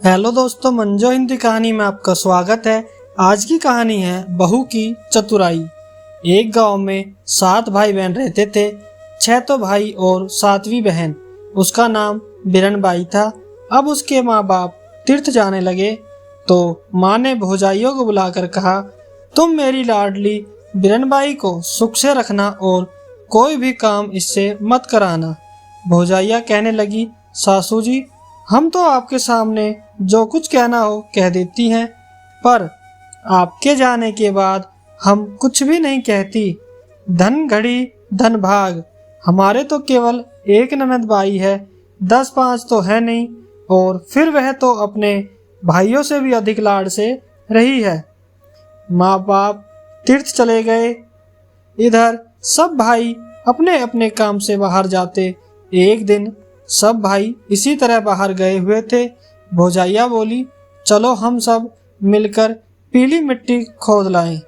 Hello दोस्तों, मंजो हिंदी कहानी में आपका स्वागत है। आज की कहानी है बहू की चतुराई। एक गांव में 7 भाई बहन रहते थे। 6 तो भाई और 7वीं बहन। उसका नाम बिरनबाई था। अब उसके माँ बाप तीर्थ जाने लगे तो माँ ने भौजाइयों को बुलाकर कहा, तुम मेरी लाडली बिरनबाई को सुख से रखना और कोई भी काम इससे मत कराना। भौजाइया कहने लगी, सासू जी, हम तो आपके सामने जो कुछ कहना हो कह देती हैं, पर आपके जाने के बाद हम कुछ भी नहीं कहती। धन घड़ी धन भाग, हमारे तो केवल एक ननद बाई है, 10-5 तो है नहीं, और फिर वह तो अपने भाइयों से भी अधिक लाड से रही है। माँ बाप तीर्थ चले गए। इधर सब भाई अपने अपने काम से बाहर जाते। एक दिन सब भाई इसी तरह बाहर गए हुए थे। भौजाइया बोली, चलो हम सब मिलकर पीली मिट्टी खोद लाएं।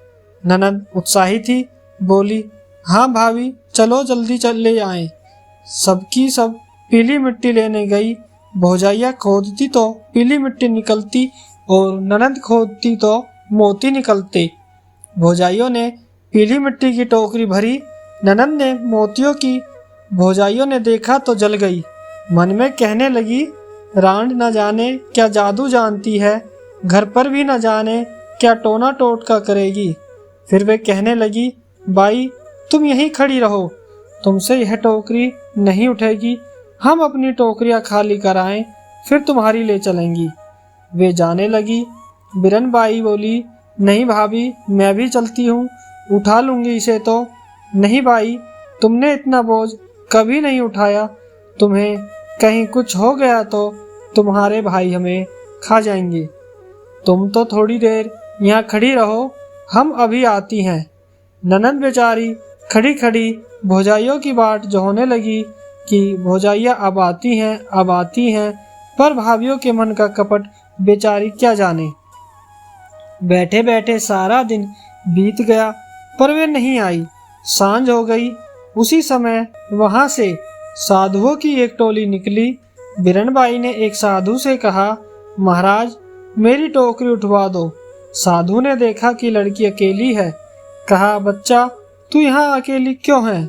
ननद उत्साही थी, बोली, हाँ भाभी, चलो जल्दी चले आएं। सबकी सब पीली मिट्टी लेने गई। भौजाइया खोदती तो पीली मिट्टी निकलती और ननद खोदती तो मोती निकलते। भौजाइयों ने पीली मिट्टी की टोकरी भरी, ननद ने मोतियों की। भौजाइयों ने देखा तो जल गई। मन में कहने लगी, रांड न जाने क्या जादू जानती है, घर पर भी न जाने क्या टोना टोटका करेगी। फिर वे कहने लगी, बाई तुम यहीं खड़ी रहो, तुमसे यह टोकरी नहीं उठेगी, हम अपनी टोकरियां खाली कराएं, फिर तुम्हारी ले चलेंगी। वे जाने लगी। बिरनबाई बोली, नहीं भाभी, मैं भी चलती हूँ, उठा लूंगी इसे तो। नहीं बाई, तुमने इतना बोझ कभी नहीं उठाया, तुम्हें कहीं कुछ हो गया तो तुम्हारे भाई हमें खा जाएंगे। तुम तो थोड़ी देर यहाँ खड़ी रहो, हम अभी आती हैं। ननद बेचारी खड़ी खड़ी भौजाइयों की बाट जोहने लगी कि भौजाइया अब आती हैं, अब आती हैं, पर भाभियों के मन का कपट बेचारी क्या जाने। बैठे बैठे सारा दिन बीत गया, पर वे नहीं आई। सांझ हो गई। उसी समय वहां से साधुओं की एक टोली निकली। बिरनबाई ने एक साधु से कहा, महाराज मेरी टोकरी उठवा दो। साधु ने देखा कि लड़की अकेली है, कहा, बच्चा तू यहाँ अकेली क्यों है।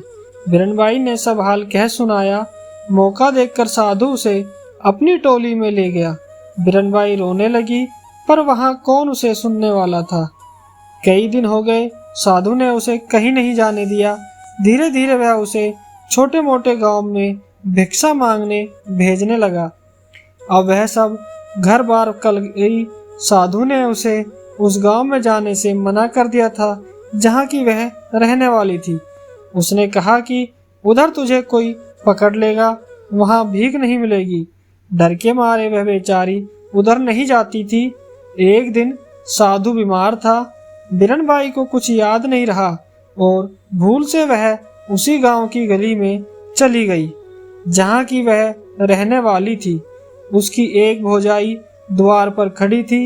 बिरनबाई ने सब हाल कह सुनाया। मौका देखकर साधु उसे अपनी टोली में ले गया। बिरनबाई रोने लगी, पर वहाँ कौन उसे सुनने वाला था। कई दिन हो गए, साधु ने उसे कहीं नहीं जाने दिया। धीरे धीरे वह उसे छोटे मोटे गांव में भिक्षा मांगने भेजने लगा। अब वह सब घर बार कल गई। साधु ने उसे उस गांव में जाने से मना कर दिया था जहां की वह रहने वाली थी। उसने कहा कि उधर तुझे कोई पकड़ लेगा, वहां भीख नहीं मिलेगी। डर के मारे वह बेचारी उधर नहीं जाती थी। एक दिन साधु बीमार था। बिरनबाई को कुछ याद नहीं रहा और भूल से वह उसी गांव की गली में चली गई जहां की वह रहने वाली थी। उसकी एक भौजाई द्वार पर खड़ी थी।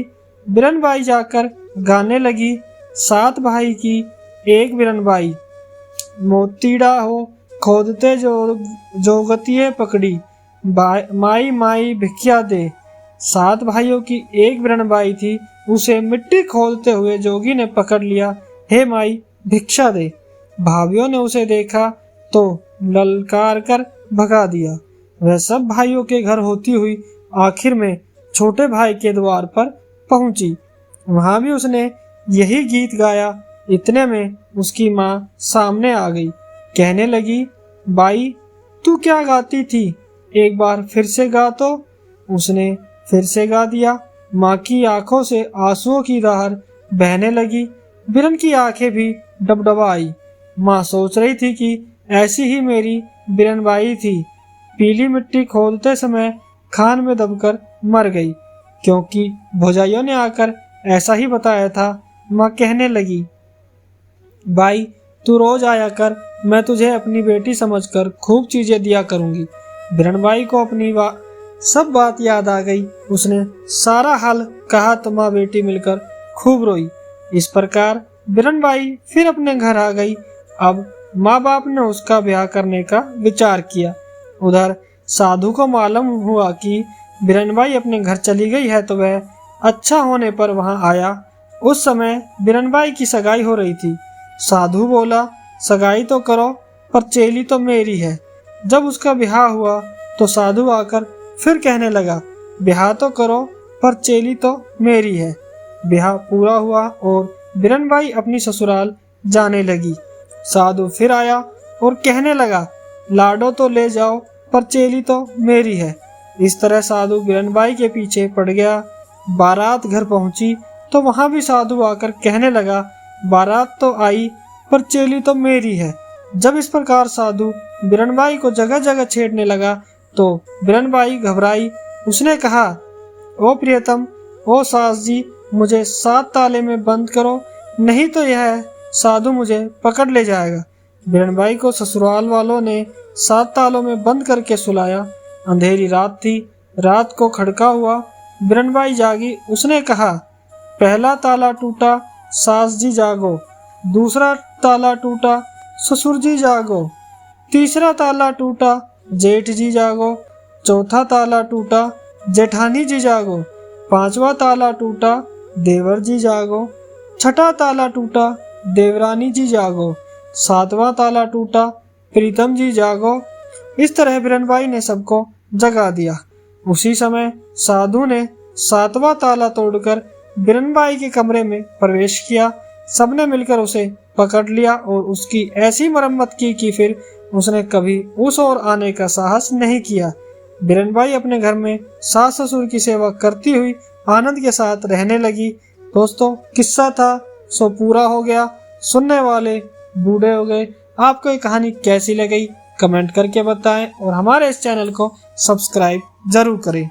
बिरनबाई जाकर गाने लगी, 7 भाई की एक बिरनबाई, मोतीड़ा हो खोदते जोगतिये पकड़ी, माई माई भिखिया दे। 7 भाइयों की एक बिरनबाई थी, उसे मिट्टी खोदते हुए जोगी ने पकड़ लिया। हे माई भिक्षा दे। भाभियों ने उसे देखा तो ललकार कर भगा दिया। वह सब भाइयों के घर होती हुई आखिर में छोटे भाई के द्वार पर पहुंची। वहां भी उसने यही गीत गाया। इतने में उसकी माँ सामने आ गई। कहने लगी, बाई तू क्या गाती थी, एक बार फिर से गा तो। उसने फिर से गा दिया। माँ की आंखों से आंसुओं की धार बहने लगी। बिरन की आंखें भी डबडबा आई। माँ सोच रही थी कि ऐसी ही मेरी बिरनबाई थी, पीली मिट्टी खोदते समय खान में दबकर मर गई, क्योंकि भौजाइयों ने आकर ऐसा ही बताया था। माँ कहने लगी, बाई तू रोज आया कर, मैं तुझे अपनी बेटी समझकर खूब चीजें दिया करूंगी। बिरनबाई को अपनी सब बात याद आ गई। उसने सारा हाल कहा तो माँ बेटी मिलकर खूब रोई। इस प्रकार बिरनबाई फिर अपने घर आ गई। अब माँ बाप ने उसका ब्याह करने का विचार किया। उधर साधु को मालूम हुआ कि बीरनबाई अपने घर चली गई है तो वह अच्छा होने पर वहां आया। उस समय बीरनबाई की सगाई हो रही थी। साधु बोला, सगाई तो करो पर चेली तो मेरी है। जब उसका ब्याह हुआ तो साधु आकर फिर कहने लगा, ब्याह तो करो पर चेली तो मेरी है। ब्याह पूरा हुआ और बीरनबाई अपनी ससुराल जाने लगी। साधु फिर आया और कहने लगा, लाडो तो ले जाओ पर चेली तो मेरी है। इस तरह साधु बीरनबाई के पीछे पड़ गया। बारात घर पहुंची तो वहां भी साधु आकर कहने लगा, बारात तो आई पर चेली तो मेरी है। जब इस प्रकार साधु बीरनबाई को जगह जगह छेड़ने लगा तो बीरनबाई घबराई। उसने कहा, ओ प्रियतम, ओ सास जी, मुझे 7 ताले में बंद करो, नहीं तो यह साधु मुझे पकड़ ले जाएगा। बीरनबाई को ससुराल वालों ने 7 तालों में बंद करके सुलाया। अंधेरी रात थी। रात को खड़का हुआ। बीरनबाई जागी। उसने कहा, पहला ताला टूटा, सास जी जागो। दूसरा ताला टूटा, ससुर जी जागो। तीसरा ताला टूटा, जेठ जी जागो। चौथा ताला टूटा, जेठानी जी जागो। पांचवा ताला टूटा, देवर जी जागो। छठा ताला टूटा, देवरानी जी जागो। सातवां ताला टूटा, प्रीतम जी जागो। इस तरह बीरनबाई ने सबको जगा दिया। उसी समय साधु ने 7वां ताला तोड़कर बीरनबाई के कमरे में प्रवेश किया। सबने मिलकर उसे पकड़ लिया और उसकी ऐसी मरम्मत की कि फिर उसने कभी उस ओर आने का साहस नहीं किया। बीरनबाई अपने घर में सास ससुर की सेवा करती हुई आनंद के साथ रहने लगी। दोस्तों, किस्सा था सो पूरा हो गया। सुनने वाले बूढ़े हो गए। आपको ये कहानी कैसी लगी कमेंट करके बताएं और हमारे इस चैनल को सब्सक्राइब जरूर करें।